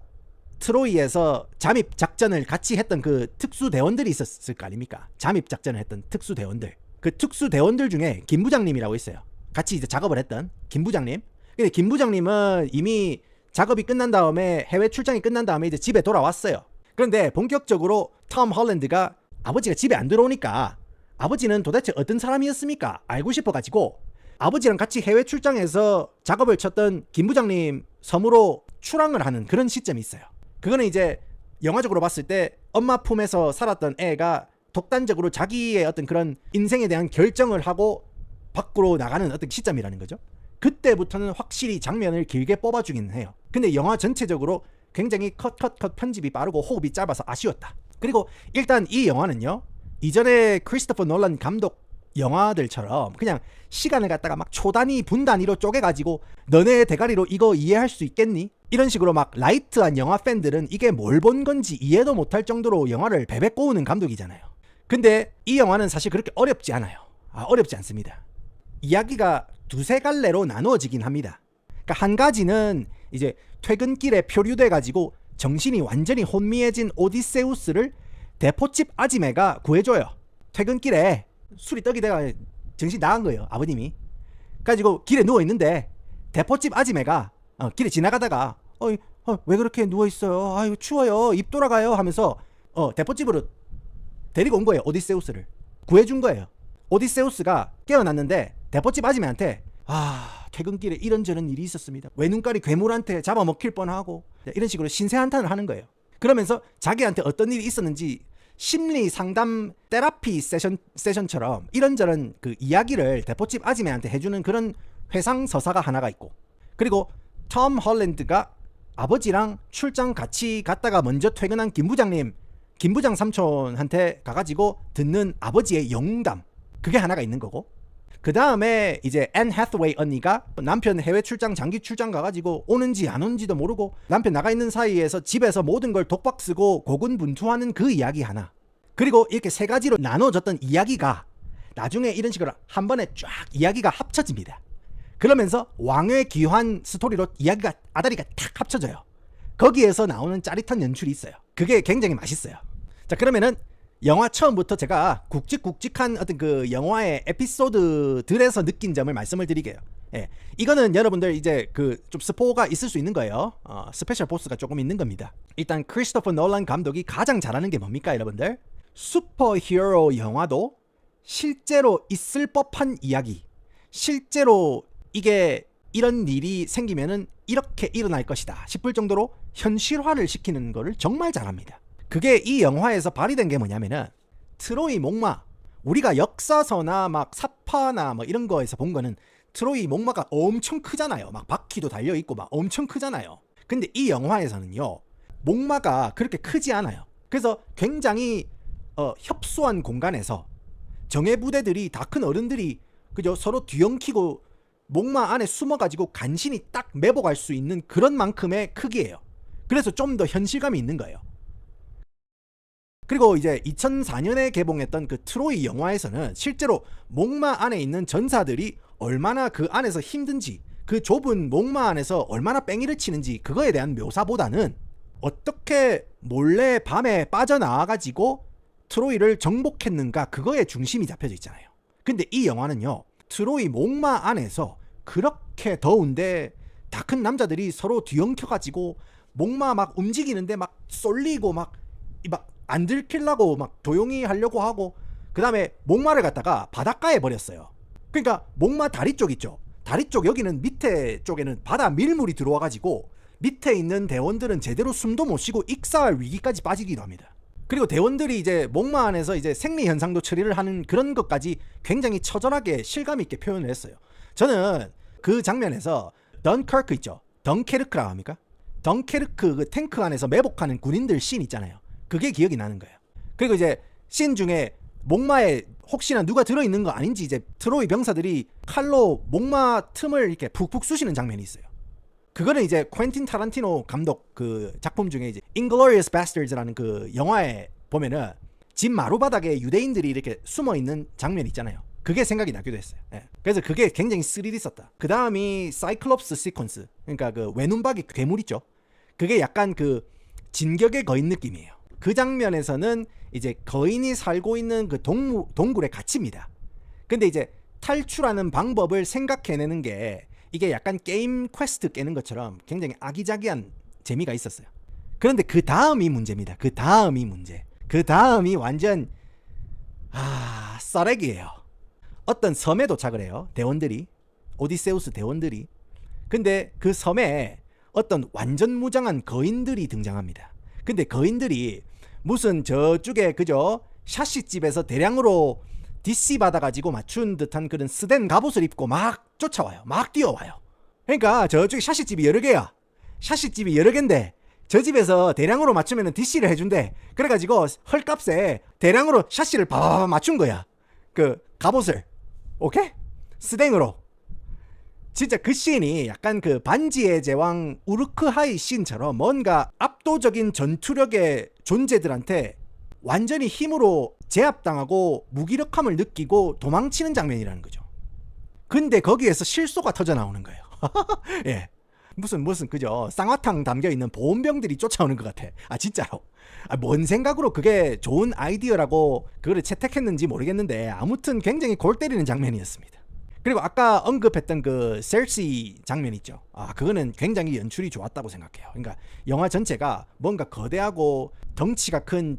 A: 트로이에서 잠입 작전을 같이 했던 그 특수대원들이 있었을 거 아닙니까? 잠입 작전을 했던 특수대원들. 그 특수대원들 중에 김 부장님이라고 있어요. 같이 이제 작업을 했던 김 부장님. 근데 김 부장님은 이미 작업이 끝난 다음에, 해외 출장이 끝난 다음에 이제 집에 돌아왔어요. 그런데 본격적으로 톰 홀랜드가 아버지가 집에 안 들어오니까 아버지는 도대체 어떤 사람이었습니까? 알고 싶어가지고 아버지랑 같이 해외 출장에서 작업을 쳤던 김 부장님 섬으로 출항을 하는 그런 시점이 있어요. 그거는 이제 영화적으로 봤을 때 엄마 품에서 살았던 애가 독단적으로 자기의 어떤 그런 인생에 대한 결정을 하고 밖으로 나가는 어떤 시점이라는 거죠. 그때부터는 확실히 장면을 길게 뽑아주긴 해요. 근데 영화 전체적으로 굉장히 컷 편집이 빠르고 호흡이 짧아서 아쉬웠다. 그리고 일단 이 영화는요, 이전에 크리스토퍼 놀란 감독 영화들처럼 그냥 시간을 갖다가 막 초단위 분단위로 쪼개가지고 너네 대가리로 이거 이해할 수 있겠니? 이런 식으로 막 라이트한 영화 팬들은 이게 뭘 본 건지 이해도 못할 정도로 영화를 베베 꼬우는 감독이잖아요. 근데 이 영화는 사실 그렇게 어렵지 않아요. 어렵지 않습니다. 이야기가 두세 갈래로 나누어지긴 합니다. 그러니까 한 가지는 이제 퇴근길에 표류돼가지고 정신이 완전히 혼미해진 오디세우스를 대포집 아지매가 구해줘요. 퇴근길에 술이 떡이 돼가 정신 나간 거예요. 아버님이. 가지고 길에 누워있는데 대포집 아지매가 길에 지나가다가 왜 그렇게 누워있어요? 아유 추워요. 입 돌아가요 하면서 대포집으로 데리고 온 거예요. 오디세우스를 구해준 거예요. 오디세우스가 깨어났는데 대포집 아지매한테 퇴근길에 이런저런 일이 있었습니다. 외눈깔이 괴물한테 잡아먹힐 뻔하고 이런 식으로 신세한탄을 하는 거예요. 그러면서 자기한테 어떤 일이 있었는지 심리 상담 테라피 세션처럼 이런저런 그 이야기를 대포집 아지매한테 해주는 그런 회상 서사가 하나가 있고, 그리고 톰 홀랜드가 아버지랑 출장 같이 갔다가 먼저 퇴근한 김 부장 삼촌한테 가가지고 듣는 아버지의 영웅담, 그게 하나가 있는 거고, 그 다음에 이제 앤 해서웨이 언니가 남편 해외 출장 장기 출장 가가지고 오는지 안 오는지도 모르고 남편 나가 있는 사이에서 집에서 모든 걸 독박 쓰고 고군분투하는 그 이야기 하나, 그리고 이렇게 세 가지로 나눠졌던 이야기가 나중에 이런 식으로 한 번에 쫙 이야기가 합쳐집니다. 그러면서 왕의 귀환 스토리로 이야기가 아다리가 탁 합쳐져요. 거기에서 나오는 짜릿한 연출이 있어요. 그게 굉장히 맛있어요. 자, 그러면은 영화 처음부터 제가 굵직굵직한 어떤 그 영화의 에피소드들에서 느낀 점을 말씀을 드리게요. 예, 이거는 여러분들 이제 그 좀 스포가 있을 수 있는 거예요. 스페셜 보스가 조금 있는 겁니다. 일단 크리스토퍼 놀란 감독이 가장 잘하는 게 뭡니까, 여러분들? 슈퍼히어로 영화도 실제로 있을 법한 이야기, 실제로 이게 이런 일이 생기면은 이렇게 일어날 것이다 싶을 정도로 현실화를 시키는 거를 정말 잘합니다. 그게 이 영화에서 발휘된 게 뭐냐면은 트로이 목마, 우리가 역사서나 막 사파나 뭐 이런 거에서 본 거는 트로이 목마가 엄청 크잖아요. 막 바퀴도 달려있고 막 엄청 크잖아요. 근데 이 영화에서는요, 목마가 그렇게 크지 않아요. 그래서 굉장히 협소한 공간에서 정예부대들이, 다 큰 어른들이 그죠, 서로 뒤엉키고 목마 안에 숨어가지고 간신히 딱 매복할 수 있는 그런 만큼의 크기예요. 그래서 좀 더 현실감이 있는 거예요. 그리고 이제 2004년에 개봉했던 그 트로이 영화에서는 실제로 목마 안에 있는 전사들이 얼마나 그 안에서 힘든지, 그 좁은 목마 안에서 얼마나 뺑이를 치는지, 그거에 대한 묘사보다는 어떻게 몰래 밤에 빠져나와가지고 트로이를 정복했는가, 그거에 중심이 잡혀져 있잖아요. 근데 이 영화는요, 트로이 목마 안에서 그렇게 더운데 다 큰 남자들이 서로 뒤엉켜가지고 목마 막 움직이는데 막 쏠리고 막 안 들키려고 막 조용히 하려고 하고, 그 다음에 목마를 갖다가 바닷가에 버렸어요. 그러니까 목마 다리 쪽 있죠, 다리 쪽 여기는 밑에 쪽에는 바다 밀물이 들어와가지고 밑에 있는 대원들은 제대로 숨도 못 쉬고 익사할 위기까지 빠지기도 합니다. 그리고 대원들이 이제 목마 안에서 이제 생리 현상도 처리를 하는 그런 것까지 굉장히 처절하게 실감 있게 표현을 했어요. 저는 그 장면에서 던커크 있죠, 덩케르크라고 합니까? 덩케르크 그 탱크 안에서 매복하는 군인들 씬 있잖아요. 그게 기억이 나는 거예요. 그리고 이제 씬 중에 목마에 혹시나 누가 들어있는 거 아닌지 이제 트로이 병사들이 칼로 목마 틈을 이렇게 푹푹 쑤시는 장면이 있어요. 그거는 이제 퀸틴 타란티노 감독 그 작품 중에 이제 Inglourious Basterds라는 그 영화에 보면은 집 마루바닥에 유대인들이 이렇게 숨어있는 장면이 있잖아요. 그게 생각이 나기도 했어요. 예. 그래서 그게 굉장히 스릴 있었다. 그 다음이 사이클롭스 시퀀스, 그러니까 그 외눈박이 괴물 있죠. 그게 약간 그 진격의 거인 느낌이에요. 그 장면에서는 이제 거인이 살고 있는 그 동굴에 갇힙니다. 근데 이제 탈출하는 방법을 생각해내는 게 이게 약간 게임 퀘스트 깨는 것처럼 굉장히 아기자기한 재미가 있었어요. 그런데 그 다음이 문제입니다. 그 다음이 문제. 그 다음이 완전 쓰레기예요. 어떤 섬에 도착을 해요, 대원들이, 오디세우스 대원들이. 근데 그 섬에 어떤 완전 무장한 거인들이 등장합니다. 근데 거인들이 무슨 저쪽에 그저 샤시집에서 대량으로 DC 받아가지고 맞춘 듯한 그런 스된 갑옷을 입고 막 쫓아와요. 막 뛰어와요. 그러니까 저쪽에 샤시집이 여러 개야. 샤시집이 여러 개인데 저 집에서 대량으로 맞추면 DC를 해준대. 그래가지고 헐값에 대량으로 샤시를 바바바 맞춘 거야. 그 갑옷을 오케이? 스댕으로. 진짜 그 씬이 약간 그 반지의 제왕 우르크하이 씬처럼 뭔가 압도적인 전투력의 존재들한테 완전히 힘으로 제압당하고 무기력함을 느끼고 도망치는 장면이라는 거죠. 근데 거기에서 실소가 터져 나오는 거예요. 예. 무슨 그죠? 쌍화탕 담겨있는 보온병들이 쫓아오는 것 같아. 아 진짜로. 뭔 생각으로 그게 좋은 아이디어라고 그거를 채택했는지 모르겠는데 아무튼 굉장히 골 때리는 장면이었습니다. 그리고 아까 언급했던 그 셀시 장면 있죠. 그거는 굉장히 연출이 좋았다고 생각해요. 그러니까 영화 전체가 뭔가 거대하고 덩치가 큰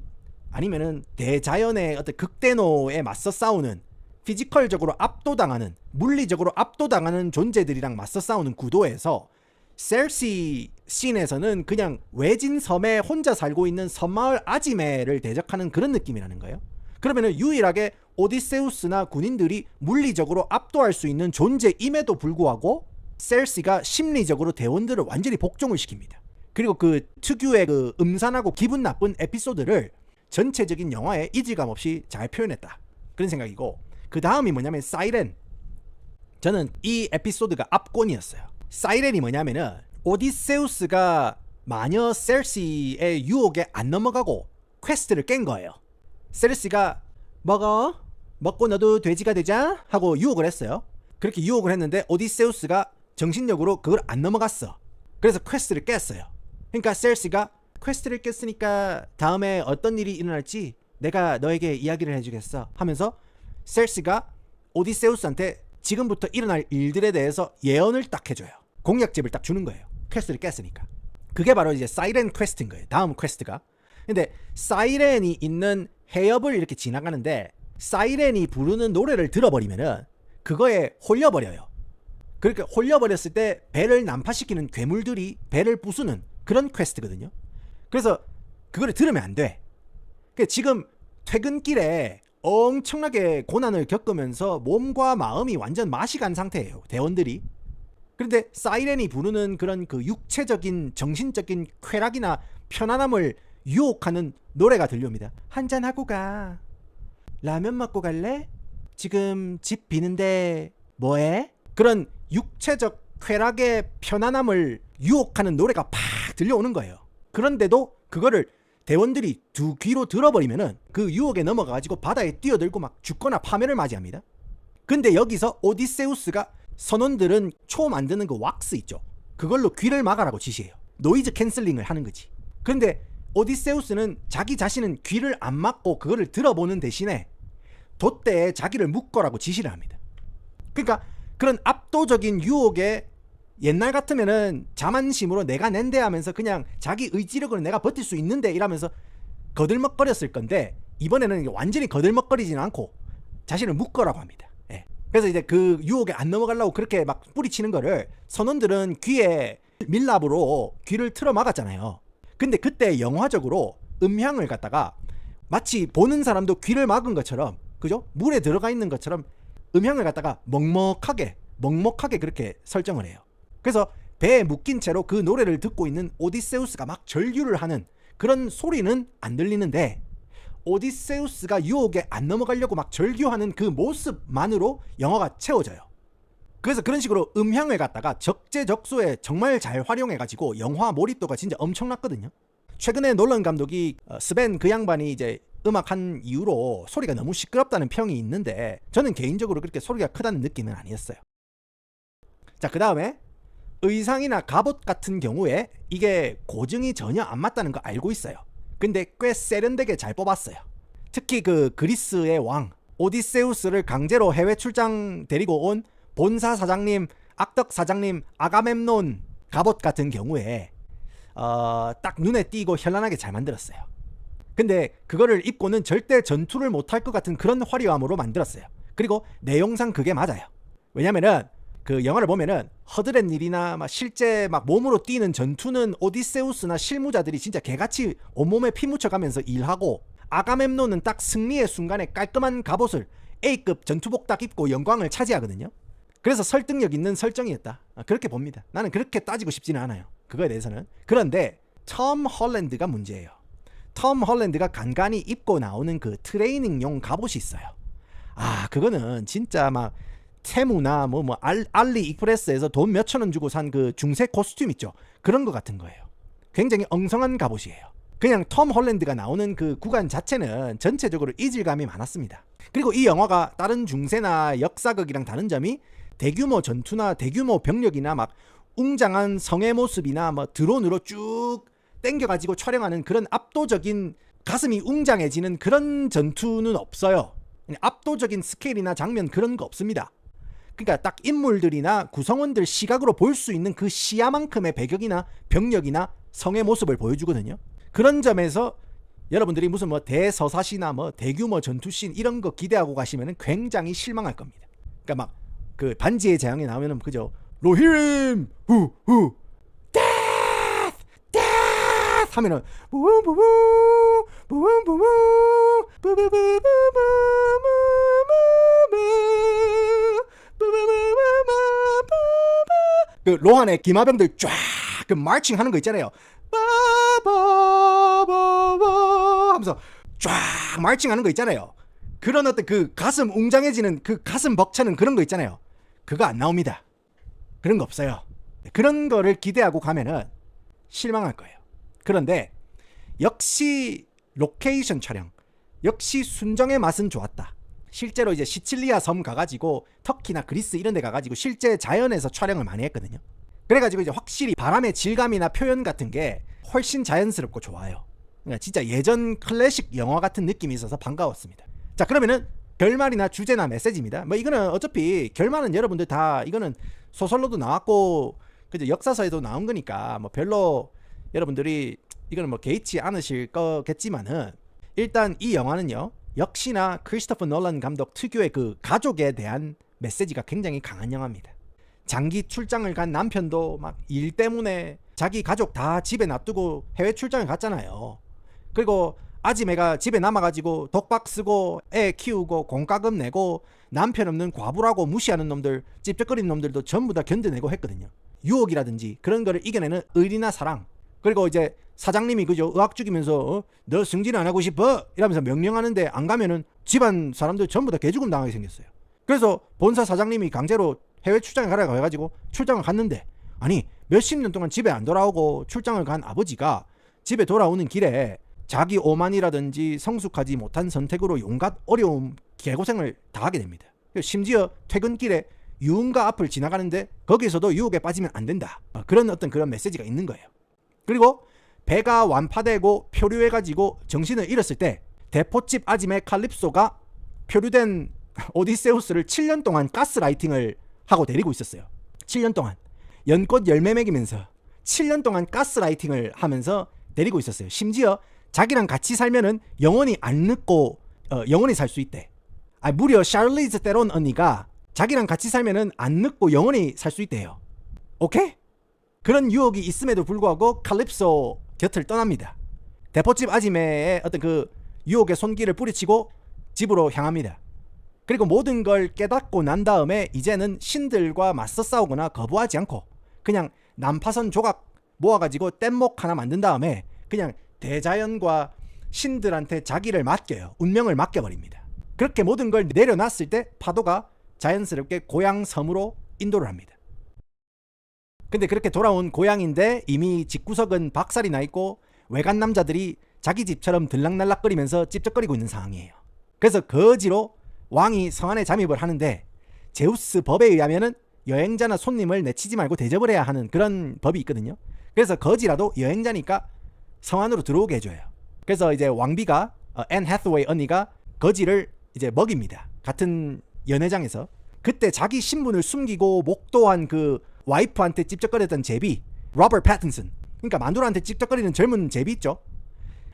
A: 아니면은 대자연의 어떤 극대노에 맞서 싸우는 피지컬적으로 압도당하는 물리적으로 압도당하는 존재들이랑 맞서 싸우는 구도에서 셀시 씬에서는 그냥 외진 섬에 혼자 살고 있는 섬마을 아지매를 대적하는 그런 느낌이라는 거예요. 그러면은 유일하게 오디세우스나 군인들이 물리적으로 압도할 수 있는 존재임에도 불구하고 셀시가 심리적으로 대원들을 완전히 복종을 시킵니다. 그리고 그 특유의 그 음산하고 기분 나쁜 에피소드를 전체적인 영화에 이질감 없이 잘 표현했다. 그런 생각이고, 그 다음이 뭐냐면 사이렌. 저는 이 에피소드가 압권이었어요. 사이렌이 뭐냐면은 오디세우스가 마녀 셀시의 유혹에 안 넘어가고 퀘스트를 깬 거예요. 셀시가 먹고 너도 돼지가 되자 하고 유혹을 했어요. 그렇게 유혹을 했는데 오디세우스가 정신력으로 그걸 안 넘어갔어. 그래서 퀘스트를 깼어요. 그러니까 셀시가 퀘스트를 깼으니까 다음에 어떤 일이 일어날지 내가 너에게 이야기를 해주겠어 하면서 셀시가 오디세우스한테 지금부터 일어날 일들에 대해서 예언을 딱 해줘요. 공략집을 딱 주는 거예요. 퀘스트를 깼으니까. 그게 바로 이제 사이렌 퀘스트인 거예요. 다음 퀘스트가. 근데 사이렌이 있는 해협을 이렇게 지나가는데 사이렌이 부르는 노래를 들어버리면은 그거에 홀려버려요. 그렇게 홀려버렸을 때 배를 난파시키는 괴물들이 배를 부수는 그런 퀘스트거든요. 그래서 그거를 들으면 안 돼. 지금 퇴근길에 엄청나게 고난을 겪으면서 몸과 마음이 완전 맛이 간 상태예요. 대원들이. 그런데 사이렌이 부르는 그런 그 육체적인 정신적인 쾌락이나 편안함을 유혹하는 노래가 들려옵니다. 한잔하고 가. 라면 먹고 갈래? 지금 집 비는데 뭐해? 그런 육체적 쾌락의 편안함을 유혹하는 노래가 팍 들려오는 거예요. 그런데도 그거를 대원들이 두 귀로 들어버리면은 그 유혹에 넘어가가지고 바다에 뛰어들고 막 죽거나 파멸을 맞이합니다. 근데 여기서 오디세우스가 선원들은 초 만드는 그 왁스 있죠. 그걸로 귀를 막아라고 지시해요. 노이즈 캔슬링을 하는 거지. 그런데 오디세우스는 자기 자신은 귀를 안 막고 그거를 들어보는 대신에 돛대에 자기를 묶어라고 지시를 합니다. 그러니까 그런 압도적인 유혹에 옛날 같으면은 자만심으로 내가 낸데 하면서 그냥 자기 의지력으로 내가 버틸 수 있는데 이러면서 거들먹거렸을 건데 이번에는 완전히 거들먹거리지는 않고 자신을 묶어라고 합니다. 예. 그래서 이제 그 유혹에 안 넘어가려고 그렇게 막 뿌리치는 거를 선원들은 귀에 밀랍으로 귀를 틀어 막았잖아요. 근데 그때 영화적으로 음향을 갖다가 마치 보는 사람도 귀를 막은 것처럼, 그죠? 물에 들어가 있는 것처럼 음향을 갖다가 먹먹하게 그렇게 설정을 해요. 그래서 배에 묶인 채로 그 노래를 듣고 있는 오디세우스가 막 절규를 하는 그런 소리는 안 들리는데 오디세우스가 유혹에 안 넘어가려고 막 절규하는 그 모습만으로 영화가 채워져요. 그래서 그런 식으로 음향을 갖다가 적재적소에 정말 잘 활용해가지고 영화 몰입도가 진짜 엄청났거든요. 최근에 놀란 감독이 스벤 그 양반이 이제 음악한 이후로 소리가 너무 시끄럽다는 평이 있는데 저는 개인적으로 그렇게 소리가 크다는 느낌은 아니었어요. 자, 그 다음에 의상이나 갑옷 같은 경우에 이게 고증이 전혀 안 맞다는 거 알고 있어요. 근데 꽤 세련되게 잘 뽑았어요. 특히 그 그리스의 왕 오디세우스를 강제로 해외 출장 데리고 온 본사 사장님, 악덕 사장님 아가멤논 갑옷 같은 경우에 딱 눈에 띄고 현란하게 잘 만들었어요. 근데 그거를 입고는 절대 전투를 못할 것 같은 그런 화려함으로 만들었어요. 그리고 내용상 그게 맞아요. 왜냐면은 그 영화를 보면은 허드렛 일이나 막 실제 막 몸으로 뛰는 전투는 오디세우스나 실무자들이 진짜 개같이 온몸에 피 묻혀가면서 일하고, 아가멤논은 딱 승리의 순간에 깔끔한 갑옷을 A급 전투복 딱 입고 영광을 차지하거든요. 그래서 설득력 있는 설정이었다. 그렇게 봅니다. 나는 그렇게 따지고 싶지는 않아요. 그거에 대해서는. 그런데 톰 홀랜드가 문제예요. 톰 홀랜드가 간간히 입고 나오는 그 트레이닝용 갑옷이 있어요. 그거는 진짜 막 테무나 알리익스프레스에서 돈 몇천 원 주고 산 그 중세 코스튬 있죠. 그런 거 같은 거예요. 굉장히 엉성한 갑옷이에요. 그냥 톰 홀랜드가 나오는 그 구간 자체는 전체적으로 이질감이 많았습니다. 그리고 이 영화가 다른 중세나 역사극이랑 다른 점이 대규모 전투나 대규모 병력이나 막 웅장한 성의 모습이나 뭐 드론으로 쭉 땡겨가지고 촬영하는 그런 압도적인 가슴이 웅장해지는 그런 전투는 없어요. 압도적인 스케일이나 장면 그런 거 없습니다. 그러니까 딱 인물들이나 구성원들 시각으로 볼 수 있는 그 시야만큼의 배경이나 병력이나 성의 모습을 보여주거든요. 그런 점에서 여러분들이 무슨 뭐 대서사시나 뭐 대규모 전투씬 이런 거 기대하고 가시면 굉장히 실망할 겁니다. 그러니까 막 그 반지의 제왕에 나오면은 그죠, 로히림 후후 데스 데스 하면은 부부부부 부부부부 부부부부부부부부 그 로한의 기마병들 쫙 그 마칭 하는 거 있잖아요. 바바바바 하면서 쫙 마칭 하는 거 있잖아요. 그런 어떤 그 가슴 웅장해지는 그 가슴 벅차는 그런 거 있잖아요. 그거 안 나옵니다. 그런 거 없어요. 그런 거를 기대하고 가면은 실망할 거예요. 그런데 역시 로케이션 촬영, 역시 순정의 맛은 좋았다. 실제로 이제 시칠리아 섬 가가지고 터키나 그리스 이런 데 가가지고 실제 자연에서 촬영을 많이 했거든요. 그래가지고 이제 확실히 바람의 질감이나 표현 같은 게 훨씬 자연스럽고 좋아요. 그러니까 진짜 예전 클래식 영화 같은 느낌이 있어서 반가웠습니다. 자, 그러면은 결말이나 주제나 메시지입니다. 뭐 이거는 어차피 결말은 여러분들 다 이거는 소설로도 나왔고 그죠, 역사서에도 나온 거니까 뭐 별로 여러분들이 이거는 뭐 개의치 않으실 거겠지만은 일단 이 영화는요 역시나 크리스토퍼 놀란 감독 특유의 그 가족에 대한 메시지가 굉장히 강한 영화입니다. 장기 출장을 간 남편도 막 일 때문에 자기 가족 다 집에 놔두고 해외 출장을 갔잖아요. 그리고 아지매가 집에 남아가지고 독박 쓰고 애 키우고 공과금 내고 남편 없는 과부라고 무시하는 놈들, 찝쩍거리는 놈들도 전부 다 견뎌내고 했거든요. 유혹이라든지 그런 거를 이겨내는 의리나 사랑. 그리고 이제 사장님이 그죠, 의학 죽이면서 너 승진 안 하고 싶어? 이러면서 명령하는데 안 가면은 집안 사람들 전부 다 개죽음 당하게 생겼어요. 그래서 본사 사장님이 강제로 해외 출장에 가라고 해가지고 출장을 갔는데, 아니 몇십 년 동안 집에 안 돌아오고 출장을 간 아버지가 집에 돌아오는 길에 자기 오만이라든지 성숙하지 못한 선택으로 온갖 어려움, 개고생을 당하게 됩니다. 심지어 퇴근길에 유흥가 앞을 지나가는데 거기서도 유혹에 빠지면 안 된다. 그런 어떤 그런 메시지가 있는 거예요. 그리고 배가 완파되고 표류해가지고 정신을 잃었을 때 대포집 아지매 칼립소가 표류된 오디세우스를 7년 동안 가스라이팅을 하고 데리고 있었어요. 7년 동안 연꽃 열매 먹이면서 7년 동안 가스라이팅을 하면서 데리고 있었어요. 심지어 자기랑 같이 살면은 영원히 안 늙고 영원히 살 수 있대. 무려 샤를리즈 테론 언니가 자기랑 같이 살면은 안 늙고 영원히 살 수 있대요. 오케이? 그런 유혹이 있음에도 불구하고 칼립소 곁을 떠납니다. 대포집 아지매의 어떤 그 유혹의 손길을 뿌리치고 집으로 향합니다. 그리고 모든 걸 깨닫고 난 다음에 이제는 신들과 맞서 싸우거나 거부하지 않고 그냥 난파선 조각 모아가지고 뗏목 하나 만든 다음에 그냥 대자연과 신들한테 자기를 맡겨요. 운명을 맡겨버립니다. 그렇게 모든 걸 내려놨을 때 파도가 자연스럽게 고향 섬으로 인도를 합니다. 근데 그렇게 돌아온 고향인데 이미 집구석은 박살이 나 있고 외간 남자들이 자기 집처럼 들락날락거리면서 찝쩍거리고 있는 상황이에요. 그래서 거지로 왕이 성 안에 잠입을 하는데 제우스 법에 의하면은 여행자나 손님을 내치지 말고 대접을 해야 하는 그런 법이 있거든요. 그래서 거지라도 여행자니까 성 안으로 들어오게 해줘요. 그래서 이제 왕비가 앤 해서웨이 언니가 거지를 이제 먹입니다. 같은 연회장에서. 그때 자기 신분을 숨기고 목도한 그 와이프한테 찝쩍거렸던 제비 로버트 패틴슨, 그러니까 만두라한테 찝쩍거리는 젊은 제비 있죠.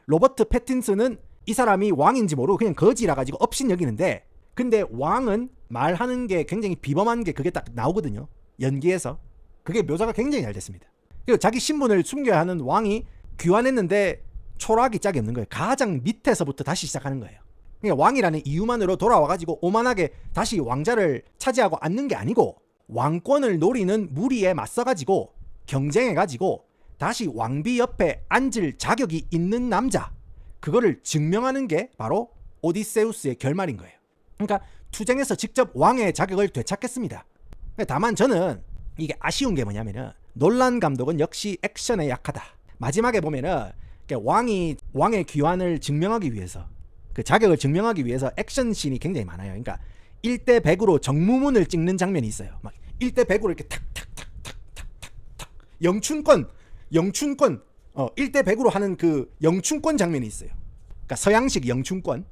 A: 로버트 패틴슨은 이 사람이 왕인지 모르고 그냥 거지라 가지고 업신 여기는데, 근데 왕은 말하는 게 굉장히 비범한 게 그게 딱 나오거든요. 연기에서. 그게 묘사가 굉장히 잘 됐습니다. 그리고 자기 신분을 숨겨야 하는 왕이 귀환했는데 초라하기 짝이 없는 거예요. 가장 밑에서부터 다시 시작하는 거예요. 그러니까 왕이라는 이유만으로 돌아와가지고 오만하게 다시 왕자를 차지하고 앉는 게 아니고 왕권을 노리는 무리에 맞서가지고 경쟁해가지고 다시 왕비 옆에 앉을 자격이 있는 남자, 그거를 증명하는 게 바로 오디세우스의 결말인 거예요. 그러니까 투쟁에서 직접 왕의 자격을 되찾겠습니다. 다만 저는 이게 아쉬운 게 뭐냐면은 놀란 감독은 역시 액션에 약하다. 마지막에 보면은 왕의 귀환을 증명하기 위해서, 그 자격을 증명하기 위해서 액션 씬이 굉장히 많아요. 그러니까 1대 100으로 정무문을 찍는 장면이 있어요. 막 1대 100으로 이렇게 탁탁탁탁탁탁탁 영춘권 1대 100으로 하는 그 영춘권 장면이 있어요. 그러니까 서양식 영춘권.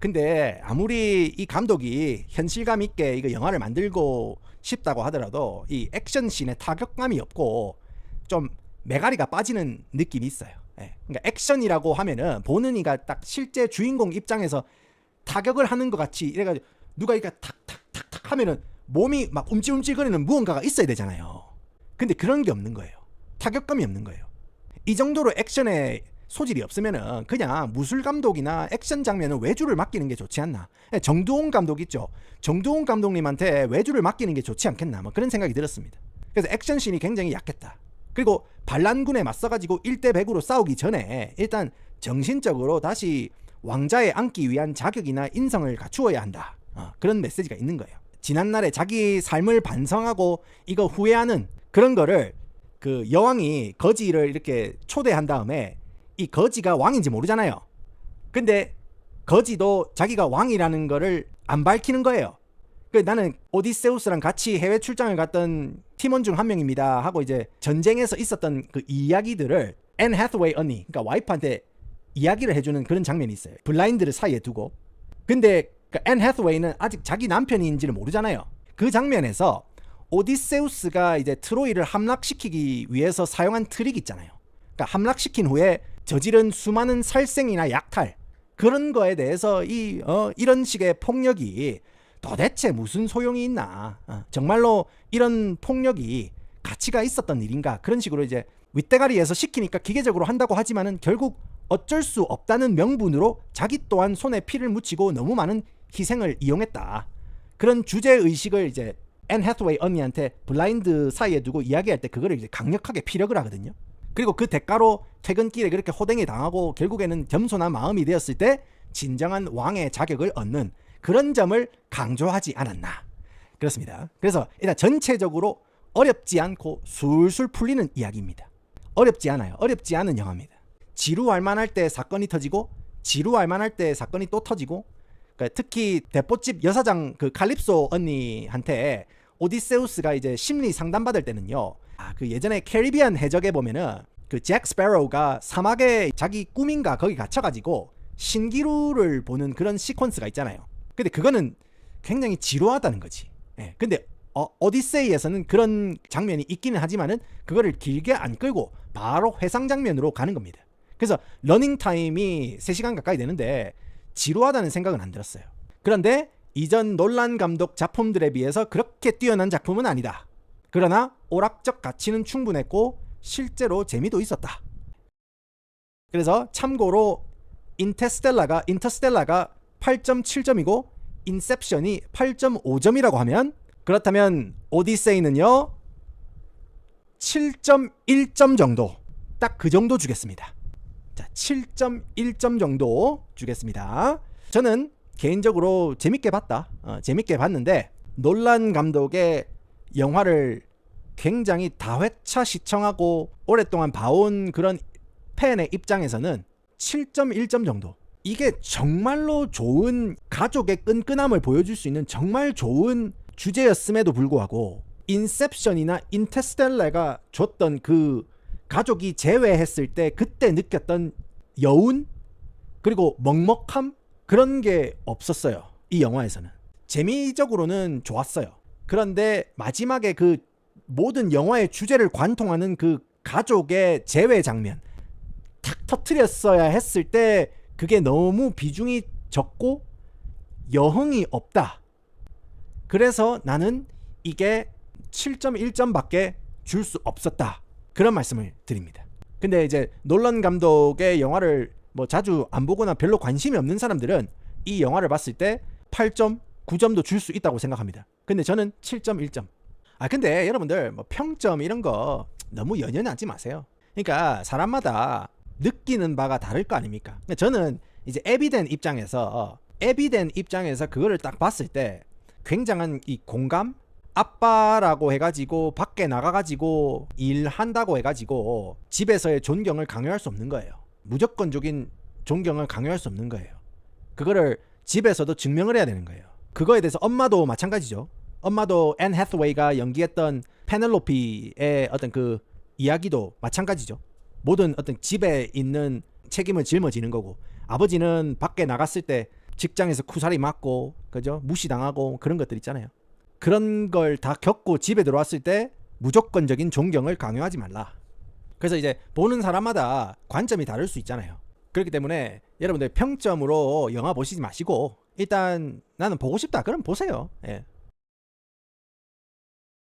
A: 근데 아무리 이 감독이 현실감 있게 이거 영화를 만들고 싶다고 하더라도 이 액션 씬에 타격감이 없고 좀 메가리가 빠지는 느낌이 있어요. 그러니까 액션이라고 하면은 보는 이가 딱 실제 주인공 입장에서 타격을 하는 것 같이 이래가지고 누가 이렇게 탁탁탁탁 하면은 몸이 막 움찔움찔거리는 무언가가 있어야 되잖아요. 근데 그런 게 없는 거예요. 타격감이 없는 거예요. 이 정도로 액션에 소질이 없으면은 그냥 무술 감독이나 액션 장면은 외주를 맡기는 게 좋지 않나. 정두홍 감독 있죠. 정두홍 감독님한테 외주를 맡기는 게 좋지 않겠나. 뭐 그런 생각이 들었습니다. 그래서 액션 씬이 굉장히 약했다. 그리고 반란군에 맞서가지고 1대 100으로 싸우기 전에 일단 정신적으로 다시 왕자에 앉기 위한 자격이나 인성을 갖추어야 한다. 그런 메시지가 있는 거예요. 지난날에 자기 삶을 반성하고 이거 후회하는 그런 거를 그 여왕이 거지를 이렇게 초대한 다음에 이 거지가 왕인지 모르잖아요. 근데 거지도 자기가 왕이라는 거를 안 밝히는 거예요. 나는 오디세우스랑 같이 해외 출장을 갔던 팀원 중 한 명입니다 하고 이제 전쟁에서 있었던 그 이야기들을 앤 해서웨이 언니, 그러니까 와이프한테 이야기를 해주는 그런 장면이 있어요. 블라인드를 사이에 두고. 근데 앤 해서웨이는 아직 자기 남편인지를 모르잖아요. 그 장면에서 오디세우스가 이제 트로이를 함락시키기 위해서 사용한 트릭 있잖아요. 그러니까 함락시킨 후에 저지른 수많은 살생이나 약탈, 그런 거에 대해서 이런 식의 폭력이 도대체 무슨 소용이 있나, 정말로 이런 폭력이 가치가 있었던 일인가, 그런 식으로 이제 윗대가리에서 시키니까 기계적으로 한다고 하지만은 결국 어쩔 수 없다는 명분으로 자기 또한 손에 피를 묻히고 너무 많은 희생을 이용했다. 그런 주제의식을 이제 앤 해서웨이 언니한테 블라인드 사이에 두고 이야기할 때 그거를 이제 강력하게 피력을 하거든요. 그리고 그 대가로 퇴근길에 그렇게 호댕이 당하고 결국에는 겸손한 마음이 되었을 때 진정한 왕의 자격을 얻는 그런 점을 강조하지 않았나. 그렇습니다. 그래서 일단 전체적으로 어렵지 않고 술술 풀리는 이야기입니다. 어렵지 않아요. 어렵지 않은 영화입니다. 지루할 만할 때 사건이 터지고 지루할 만할 때 사건이 또 터지고, 그러니까 특히 대포집 여사장 그 칼립소 언니한테 오디세우스가 이제 심리 상담 받을 때는요, 그 예전에 캐리비안 해적에 보면은 그 잭 스패로우가 사막에 자기 꿈인가 거기 갇혀가지고 신기루를 보는 그런 시퀀스가 있잖아요. 근데 그거는 굉장히 지루하다는 거지. 근데 오디세이에서는 그런 장면이 있기는 하지만은 그거를 길게 안 끌고 바로 회상 장면으로 가는 겁니다. 그래서 러닝 타임이 3시간 가까이 되는데 지루하다는 생각은 안 들었어요. 그런데 이전 놀란 감독 작품들에 비해서 그렇게 뛰어난 작품은 아니다. 그러나 오락적 가치는 충분했고 실제로 재미도 있었다. 그래서 참고로 인터스텔라가 8.7점이고 인셉션이 8.5점이라고 하면, 그렇다면 오디세이는요 7.1점 정도, 딱 그 정도 주겠습니다. 자, 7.1점 정도 주겠습니다. 저는 개인적으로 재밌게 봤다. 재밌게 봤는데 놀란 감독의 영화를 굉장히 다회차 시청하고 오랫동안 봐온 그런 팬의 입장에서는 7.1점 정도, 이게 정말로 좋은 가족의 끈끈함을 보여줄 수 있는 정말 좋은 주제였음에도 불구하고 인셉션이나 인터스텔라가 줬던 그 가족이 재회했을 때 그때 느꼈던 여운 그리고 먹먹함, 그런 게 없었어요. 이 영화에서는 재미적으로는 좋았어요. 그런데 마지막에 그 모든 영화의 주제를 관통하는 그 가족의 재회 장면 탁 터뜨렸어야 했을 때 그게 너무 비중이 적고 여흥이 없다. 그래서 나는 이게 7.1점밖에 줄 수 없었다. 그런 말씀을 드립니다. 근데 이제 놀란 감독의 영화를 뭐 자주 안 보거나 별로 관심이 없는 사람들은 이 영화를 봤을 때 8.9점도 줄 수 있다고 생각합니다. 근데 저는 7.1점. 근데 여러분들 뭐 평점 이런 거 너무 연연하지 마세요. 그러니까 사람마다 느끼는 바가 다를 거 아닙니까? 저는 이제 에비덴 입장에서 그거를 딱 봤을 때 굉장한 이 공감? 아빠라고 해가지고 밖에 나가가지고 일한다고 해가지고 집에서의 존경을 강요할 수 없는 거예요. 무조건적인 존경을 강요할 수 없는 거예요. 그거를 집에서도 증명을 해야 되는 거예요. 그거에 대해서 엄마도 마찬가지죠. 엄마도 앤 해서웨이가 연기했던 페넬로피의 어떤 그 이야기도 마찬가지죠. 모든 어떤 집에 있는 책임을 짊어지는 거고, 아버지는 밖에 나갔을 때 직장에서 쿠사리 맞고, 그죠? 무시당하고 그런 것들 있잖아요. 그런 걸 다 겪고 집에 들어왔을 때 무조건적인 존경을 강요하지 말라. 그래서 이제 보는 사람마다 관점이 다를 수 있잖아요. 그렇기 때문에 여러분들 평점으로 영화 보시지 마시고 일단 나는 보고 싶다 그럼 보세요. 예.